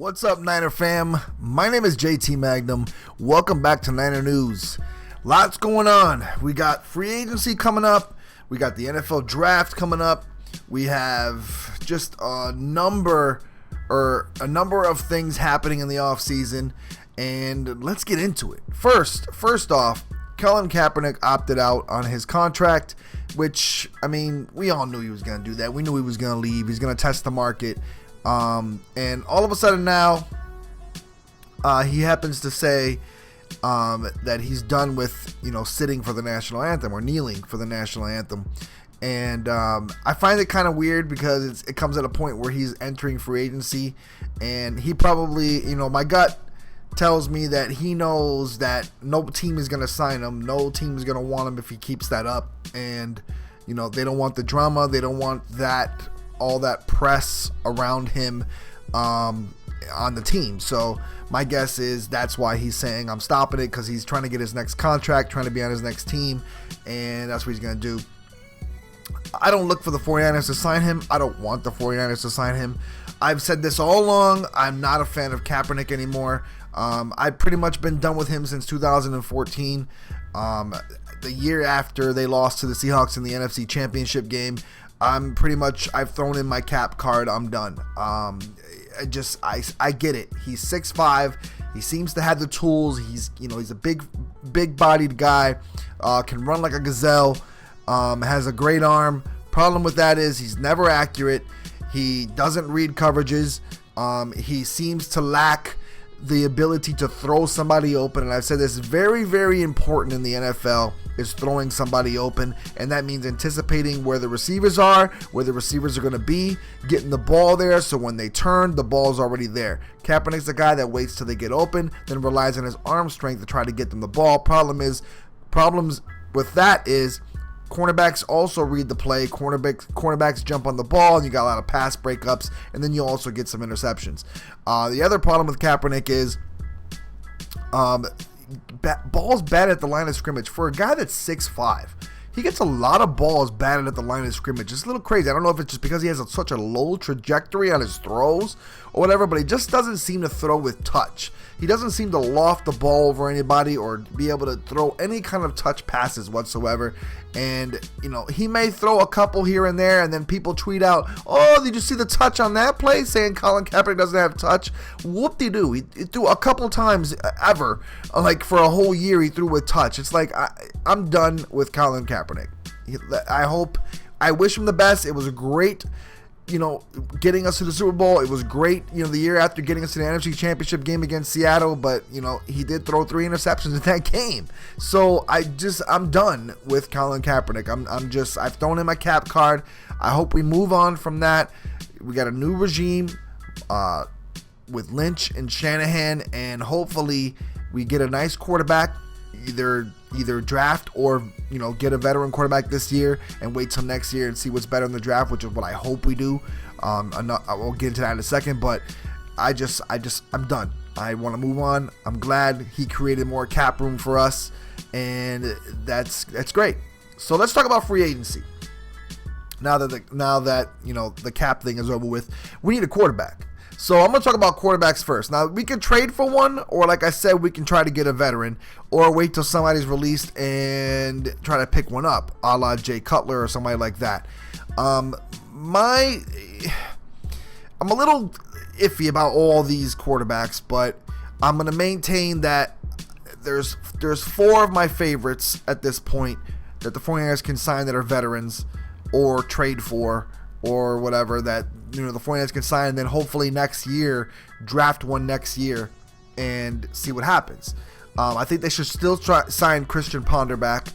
What's up, Niner fam? My name is JT Magnum. Welcome back to NinerNews. Lots going on. We got free agency coming up. We got the NFL draft coming up. We have just a number of things happening in the offseason, and let's get into it. First off, Colin Kaepernick opted out on his contract, which, I mean, we all knew he was going to do that. We knew he was going to leave. He's going to test the market. And all of a sudden now, he happens to say that he's done with, sitting for the national anthem or kneeling for the national anthem. And I find it kind of weird because it comes at a point where he's entering free agency, and he probably, my gut tells me that he knows that no team is going to sign him. No team is going to want him if he keeps that up. And, they don't want the drama. They don't want all that press around him on the team. So my guess is that's why he's saying I'm stopping it, because he's trying to get his next contract, trying to be on his next team, and that's what he's going to do. I don't look for the 49ers to sign him. I don't want the 49ers to sign him. I've said this all along. I'm not a fan of Kaepernick anymore. I've pretty much been done with him since 2014. The year after they lost to the Seahawks in the NFC Championship game, I've thrown in my cap card. I'm done. I get it. He's 6'5". He seems to have the tools. He's a big bodied guy. Can run like a gazelle. Has a great arm. Problem with that is he's never accurate. He doesn't read coverages. He seems to lack the ability to throw somebody open, and I've said this is very, very important in the NFL, is throwing somebody open, and that means anticipating where the receivers are going to be, getting the ball there, so when they turn, the ball's already there. Kaepernick's the guy that waits till they get open, then relies on his arm strength to try to get them the ball. Problems with that is cornerbacks also read the play. Cornerbacks jump on the ball, and you got a lot of pass breakups, and then you also get some interceptions. The other problem with Kaepernick is balls batted at the line of scrimmage. For a guy that's 6'5", he gets a lot of balls batted at the line of scrimmage. It's a little crazy. I don't know if it's just because he has such a low trajectory on his throws or whatever, but he just doesn't seem to throw with touch. He doesn't seem to loft the ball over anybody or be able to throw any kind of touch passes whatsoever. And, he may throw a couple here and there, and then people tweet out, "Oh, did you see the touch on that play?" saying Colin Kaepernick doesn't have touch. Whoop-de-doo. He threw a couple times ever. Like, for a whole year, he threw with touch. It's like, I'm done with Colin Kaepernick. I wish him the best. It was a great, getting us to the Super Bowl. It was great, the year after getting us to the NFC Championship game against Seattle, but, he did throw 3 interceptions in that game. So I'm done with Colin Kaepernick. I've thrown in my cap card. I hope we move on from that. We got a new regime with Lynch and Shanahan, and hopefully we get a nice quarterback, either draft or get a veteran quarterback this year and wait till next year and see what's better in the draft, which is what I hope we do. I will get into that in a second, but I'm done. I want to move on. I'm glad he created more cap room for us, and that's great. So let's talk about free agency. Now that the cap thing is over with, we need a quarterback. So I'm going to talk about quarterbacks first. Now, we can trade for one, or like I said, we can try to get a veteran, or wait till somebody's released and try to pick one up, a la Jay Cutler or somebody like that. I'm a little iffy about all these quarterbacks, but I'm going to maintain that there's 4 of my favorites at this point that the 49ers can sign that are veterans or trade for or whatever, that the 49ers can sign, and then hopefully next year draft one next year and see what happens. I think they should still sign Christian Ponder back,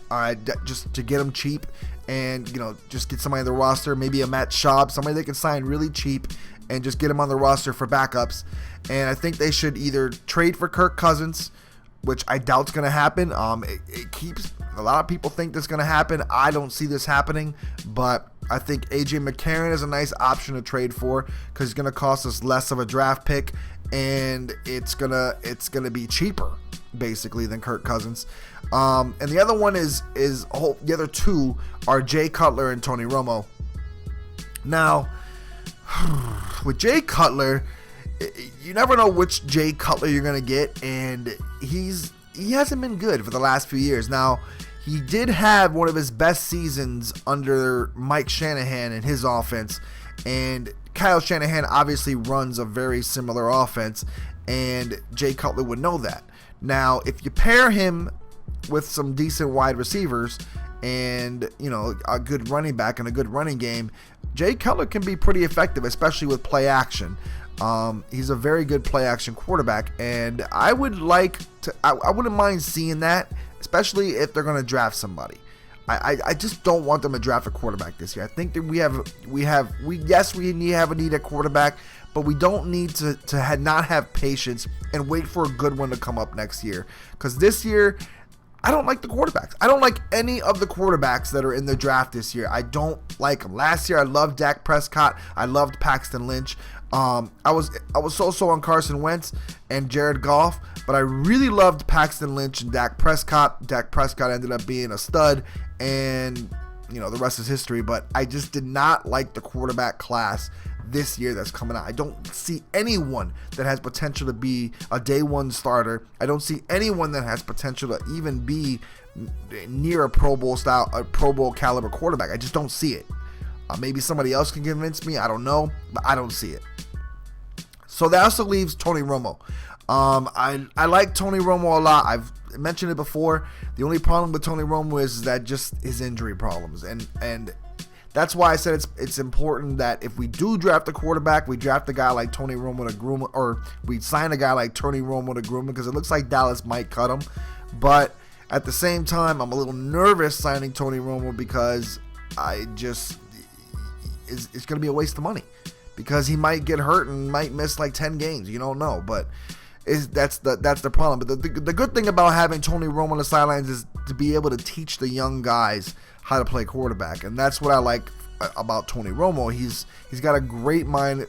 just to get him cheap, and just get somebody on the roster, maybe a Matt Schaub, somebody they can sign really cheap and just get him on the roster for backups. And I think they should either trade for Kirk Cousins, which I doubt's going to happen. It keeps a lot of people think that's going to happen. I don't see this happening, but I think A.J. McCarron is a nice option to trade for, because it's going to cost us less of a draft pick, and it's gonna be cheaper basically than Kirk Cousins. And the other one the other 2 are Jay Cutler and Tony Romo. Now, with Jay Cutler, you never know which Jay Cutler you're going to get, and he hasn't been good for the last few years. Now, he did have one of his best seasons under Mike Shanahan and his offense, and Kyle Shanahan obviously runs a very similar offense, and Jay Cutler would know that. Now, if you pair him with some decent wide receivers and, a good running back and a good running game, Jay Cutler can be pretty effective, especially with play action. He's a very good play action quarterback, and I wouldn't mind seeing that, especially if they're going to draft somebody. I just don't want them to draft a quarterback this year. I think that we have a need at quarterback, but we don't need to not have patience and wait for a good one to come up next year. Because this year, I don't like the quarterbacks. I don't like any of the quarterbacks that are in the draft this year. I don't like them. Last year, I loved Dak Prescott. I loved Paxton Lynch. I was so on Carson Wentz and Jared Goff, but I really loved Paxton Lynch and Dak Prescott. Dak Prescott ended up being a stud, and the rest is history. But I just did not like the quarterback class this year that's coming out. I don't see anyone that has potential to be a day one starter. I don't see anyone that has potential to even be near a Pro Bowl caliber quarterback. I just don't see it. Maybe somebody else can convince me. I don't know, but I don't see it. So that also leaves Tony Romo. I like Tony Romo a lot. I've mentioned it before. The only problem with Tony Romo is that just his injury problems, and that's why I said it's important that if we do draft a quarterback, we draft a guy like Tony Romo to groom, or we sign a guy like Tony Romo to groom him, because it looks like Dallas might cut him. But at the same time, I'm a little nervous signing Tony Romo because it's going to be a waste of money, because he might get hurt and might miss like 10 games. You don't know, but that's the problem. But the good thing about having Tony Romo on the sidelines is to be able to teach the young guys how to play quarterback, and that's what I like about Tony Romo. He's got a great mind.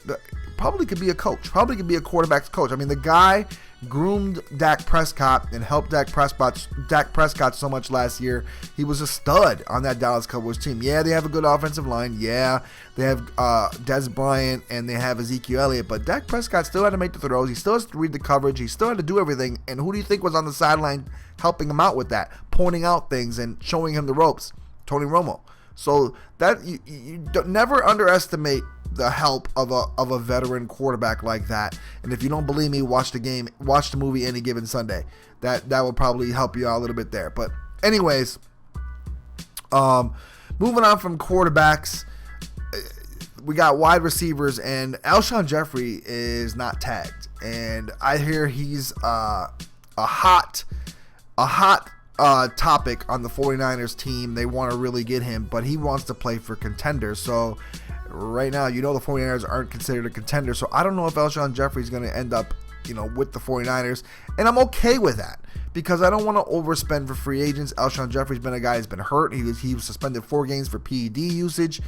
Probably could be a coach. Probably could be a quarterback's coach. I mean, the guy groomed Dak Prescott and helped Dak Prescott so much last year. He was a stud on that Dallas Cowboys team. Yeah, they have a good offensive line. Yeah, they have Dez Bryant and they have Ezekiel Elliott. But Dak Prescott still had to make the throws. He still has to read the coverage. He still had to do everything. And who do you think was on the sideline helping him out with that, pointing out things and showing him the ropes? Tony Romo. So that you never underestimate the help of a veteran quarterback like that. And if you don't believe me, watch the movie Any Given Sunday. That will probably help you out a little bit there. But anyways, moving on from quarterbacks, we got wide receivers, and Alshon Jeffrey is not tagged, and I hear he's a hot topic on the 49ers team. They want to really get him, but he wants to play for contenders. So right now, the 49ers aren't considered a contender. So I don't know if Alshon Jeffrey is going to end up, with the 49ers. And I'm okay with that, because I don't want to overspend for free agents. Alshon Jeffrey's been a guy who's been hurt. He was suspended 4 games for PED usage.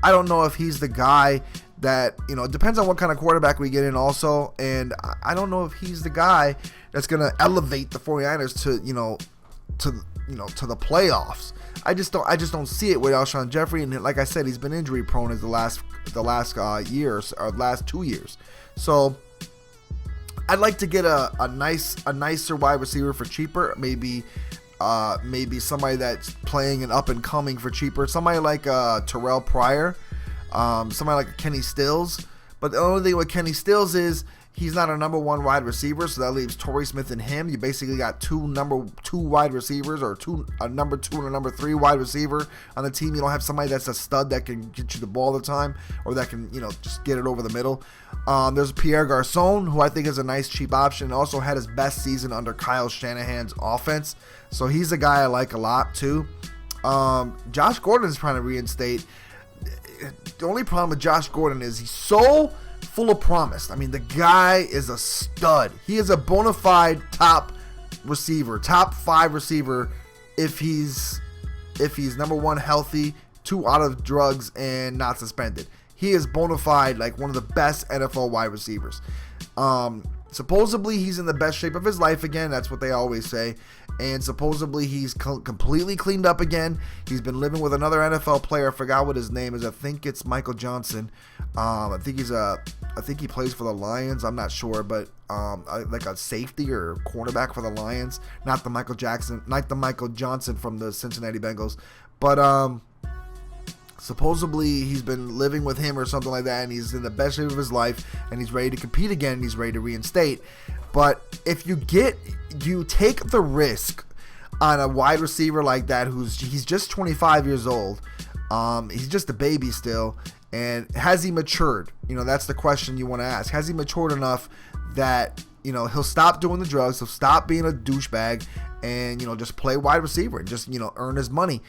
I don't know if he's the guy that, it depends on what kind of quarterback we get in also. And I don't know if he's the guy that's going to elevate the 49ers to the playoffs. I just don't see it with Alshon Jeffrey, and like I said, he's been injury prone as the last years or last 2 years. So I'd like to get a nicer wide receiver for cheaper. Maybe somebody that's playing and up and coming for cheaper. Somebody like Terrell Pryor, somebody like Kenny Stills. But the only thing with Kenny Stills is he's not a number 1 wide receiver, so that leaves Torrey Smith and him. You basically got two number 2 wide receivers, or a number 2 and a number 3 wide receiver on the team. You don't have somebody that's a stud that can get you the ball all the time, or that can, just get it over the middle. There's Pierre Garcon, who I think is a nice cheap option. Also had his best season under Kyle Shanahan's offense, so he's a guy I like a lot too. Josh Gordon's trying to reinstate. The only problem with Josh Gordon is he's so full of promise. I mean, the guy is a stud. He is a bona fide top receiver, top 5 receiver if he's number 1 healthy, 2 out of drugs, and not suspended. He is bona fide, like one of the best NFL wide receivers. supposedly he's in the best shape of his life again. That's what they always say. And supposedly he's completely cleaned up again. He's been living with another NFL player. I forgot what his name is. I think it's Michael Johnson. I think he plays for the Lions. I'm not sure, but like a safety or cornerback for the Lions. Not the Michael Johnson from the Cincinnati Bengals. But supposedly he's been living with him or something like that, and he's in the best shape of his life, and he's ready to compete again, and he's ready to reinstate. But if you take the risk on a wide receiver like that, he's just 25 years old, he's just a baby still, and has he matured? That's the question you want to ask. Has he matured enough that he'll stop doing the drugs, he'll stop being a douchebag, and just play wide receiver and just earn his money?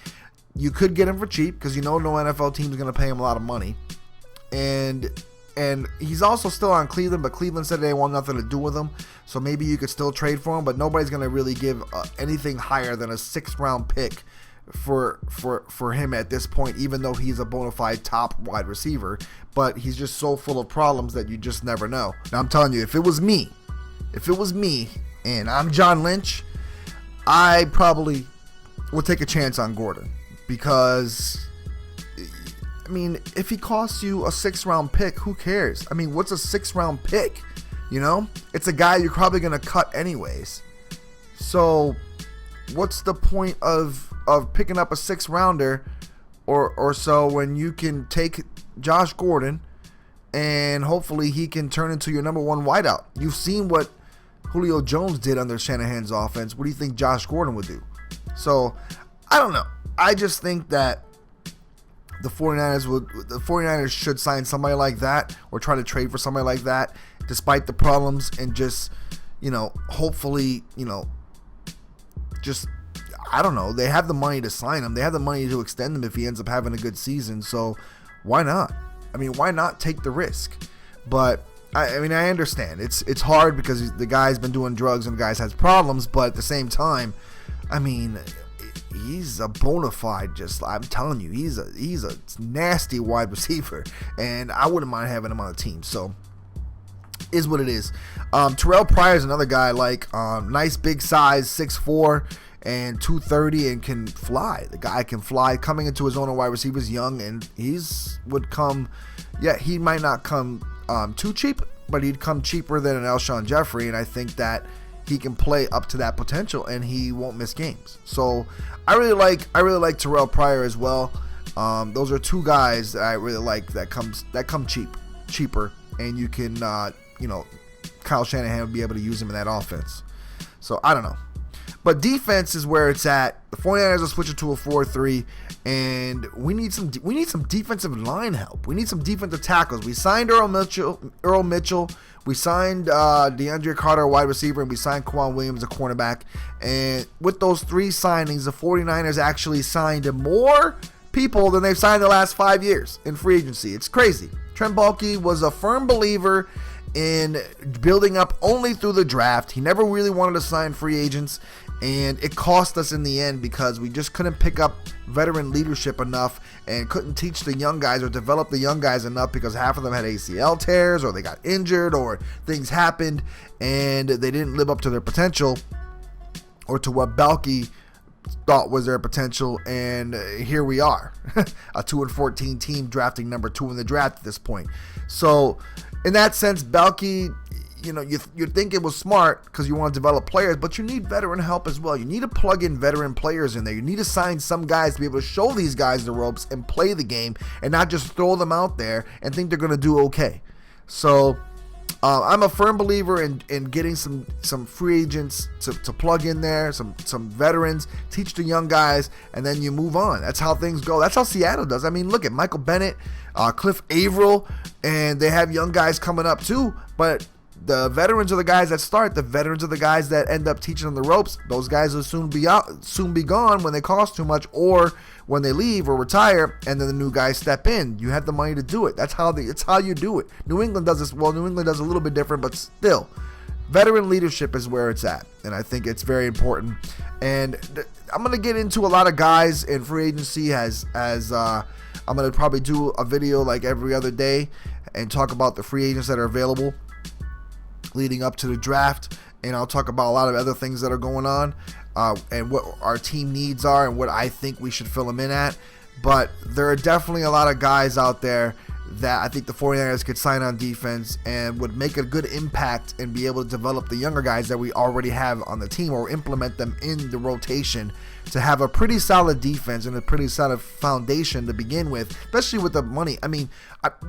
You could get him for cheap because no NFL team is going to pay him a lot of money. And he's also still on Cleveland, but Cleveland said they want nothing to do with him. So maybe you could still trade for him, but nobody's going to really give anything higher than a 6th-round pick for him at this point, even though he's a bona fide top wide receiver. But he's just so full of problems that you just never know. Now, I'm telling you, if it was me and I'm John Lynch, I probably would take a chance on Gordon. Because, if he costs you a 6th-round pick, who cares? What's a 6th-round pick? It's a guy you're probably going to cut anyways. So, what's the point of picking up a 6th-rounder or so when you can take Josh Gordon and hopefully he can turn into your number 1 wideout? You've seen what Julio Jones did under Shanahan's offense. What do you think Josh Gordon would do? So, I don't know. I just think that the 49ers should sign somebody like that or try to trade for somebody like that despite the problems, and just, hopefully, just, I don't know. They have the money to sign him. They have the money to extend him if he ends up having a good season. So why not? Why not take the risk? But I understand. It's hard because the guy's been doing drugs and the guy has problems, but at the same time, he's a bona fide, I'm telling you, he's a nasty wide receiver, and I wouldn't mind having him on the team. So, is what it is. Terrell Pryor is another guy, nice big size, 6'4", and 230, and can fly. The guy can fly, coming into his own wide receivers, young, and he might not come too cheap, but he'd come cheaper than an Alshon Jeffrey, and I think that he can play up to that potential, and he won't miss games. So I really like Terrell Pryor as well. Those are 2 guys that I really like that come cheaper, and you can Kyle Shanahan would be able to use him in that offense. So I don't know. But defense is where it's at. The 49ers are switching to a 4-3, and we need some defensive line help. We need some defensive tackles. We signed Earl Mitchell. We signed DeAndre Carter, a wide receiver, and we signed Quan Williams, a cornerback. And with those 3 signings, the 49ers actually signed more people than they've signed the last 5 years in free agency. It's crazy. Trent Baalke was a firm believer in building up only through the draft. He never really wanted to sign free agents, and it cost us in the end because we just couldn't pick up veteran leadership enough and couldn't teach the young guys or develop the young guys enough because half of them had ACL tears or they got injured or things happened and they didn't live up to their potential or to what Baalke thought was their potential, and here we are, a 2-14 team drafting number 2 in the draft at this point. So in that sense, Baalke, you think it was smart because you want to develop players, but you need veteran help as well. You need to plug in veteran players in there. You need to sign some guys to be able to show these guys the ropes and play the game and not just throw them out there and think they're going to do okay. So I'm a firm believer in getting some free agents to plug in there, some veterans, teach the young guys, and then you move on. That's how things go. That's how Seattle does. Look at Michael Bennett, Cliff Averill, and they have young guys coming up too, but the veterans are the guys that start. The veterans are the guys that end up teaching them the ropes. Those guys will soon be gone when they cost too much or when they leave or retire, and then the new guys step in. You have the money to do it. It's how you do it. New England does this. Well, New England does a little bit different, but still, veteran leadership is where it's at, and I think it's very important. And I'm gonna get into a lot of guys in free agency as I'm gonna probably do a video like every other day and talk about the free agents that are available. leading up to the draft, and I'll talk about a lot of other things that are going on, and what our team needs are and what I think we should fill them in at. But there are definitely a lot of guys out there that I think the 49ers could sign on defense and would make a good impact and be able to develop the younger guys that we already have on the team, or implement them in the rotation to have a pretty solid defense and a pretty solid foundation to begin with, especially with the money. I mean,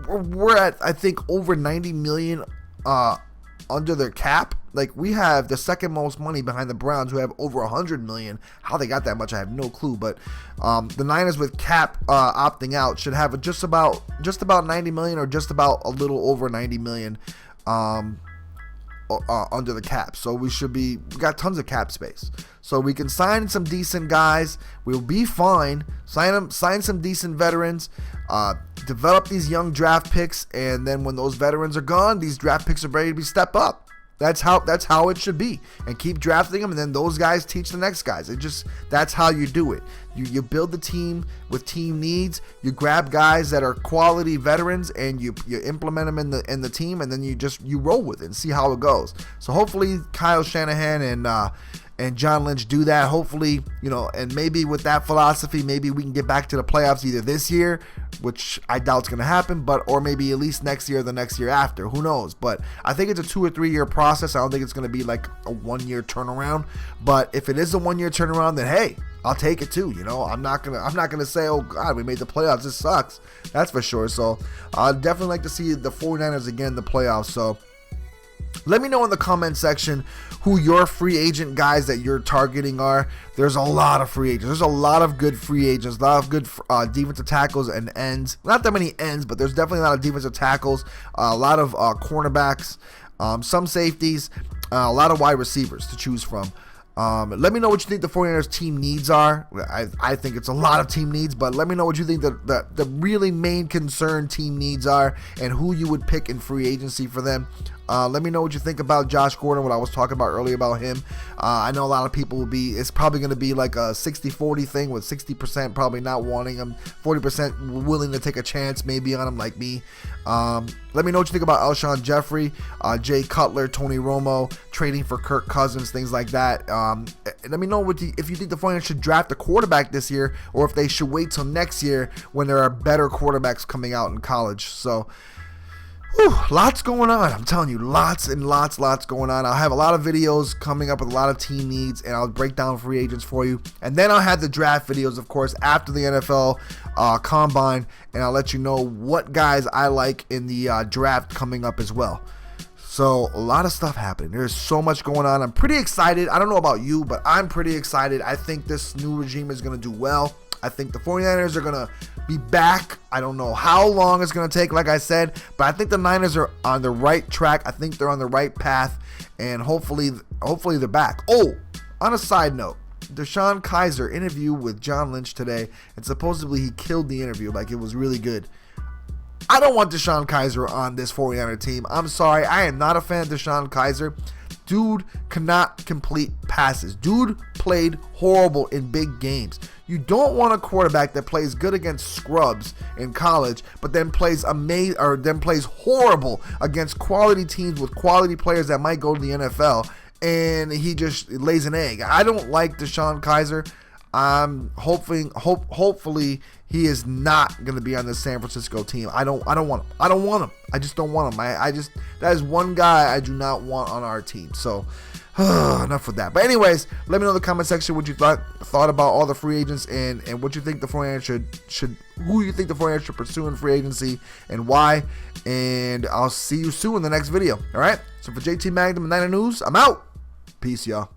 we're at, I think, over 90 million under their cap. Like, we have the second most money behind the Browns, who have over 100 million. How they got that much, I have no clue. But the Niners, with Cap opting out, should have just about 90 million, or just about a little over 90 million under the cap. So we got tons of cap space. So we can sign some decent guys. We'll be fine. Sign some decent veterans. Develop these young draft picks, and then when those veterans are gone, these draft picks are ready to step up. That's how it should be, and keep drafting them, and then those guys teach the next guys. That's how you do it. You build the team with team needs. You grab guys that are quality veterans, and you implement them in the team, and then you roll with it and see how it goes. So hopefully Kyle Shanahan and John Lynch do that. Hopefully, and maybe with that philosophy, maybe we can get back to the playoffs either this year, which I doubt is going to happen, or maybe at least next year or the next year after. Who knows? But I think it's a 2 or 3 year process. I don't think it's going to be like a 1 year turnaround. But if it is a 1 year turnaround, then hey, I'll take it too. I'm not gonna say, oh God, we made the playoffs, this sucks. That's for sure. So I'd definitely like to see the 49ers again in the playoffs. So let me know in the comment section who your free agent guys that you're targeting are. There's a lot of free agents. There's a lot of good free agents, a lot of good defensive tackles and ends. Not that many ends, but there's definitely a lot of defensive tackles, a lot of cornerbacks, some safeties, a lot of wide receivers to choose from. Let me know what you think the 49ers team needs are. I think it's a lot of team needs, but let me know what you think the really main concern team needs are, and who you would pick in free agency for them. Let me know what you think about Josh Gordon, what I was talking about earlier about him. I know a lot of people it's probably going to be like a 60-40 thing, with 60% probably not wanting him, 40% willing to take a chance maybe on him, like me. Let me know what you think about Alshon Jeffrey, Jay Cutler, Tony Romo, trading for Kirk Cousins, things like that. Let me know if you think the 49ers should draft a quarterback this year, or if they should wait till next year when there are better quarterbacks coming out in college. So, lots going on. I'm telling you, lots and lots going on. I'll have a lot of videos coming up with a lot of team needs, and I'll break down free agents for you. And then I'll have the draft videos, of course, after the NFL Combine, and I'll let you know what guys I like in the draft coming up as well. So a lot of stuff happening. There's so much going on. I'm pretty excited. I don't know about you, but I'm pretty excited. I think this new regime is going to do well. I think the 49ers are going to be back. I don't know how long it's going to take, like I said, but I think the Niners are on the right track. I think they're on the right path, and hopefully they're back. Oh, on a side note, Deshaun Kaiser interview with John Lynch today, and supposedly he killed the interview. Like, it was really good. I don't want Deshaun Kaiser on this 49er team. I'm sorry. I am not a fan of Deshaun Kaiser. Dude cannot complete passes. Dude played horrible in big games. You don't want a quarterback that plays good against scrubs in college, but then plays horrible against quality teams with quality players that might go to the NFL, and he just lays an egg. I don't like Deshaun Kaiser. I'm hopefully he is not going to be on the San Francisco team. I don't want him. I just don't want him. That is one guy I do not want on our team. So enough with that. But anyways, let me know in the comment section what you thought about all the free agents, and what you think the 49ers who you think the 49ers should pursue in free agency and why. And I'll see you soon in the next video. All right. So for JT Magnum and NinerNews, I'm out. Peace, y'all.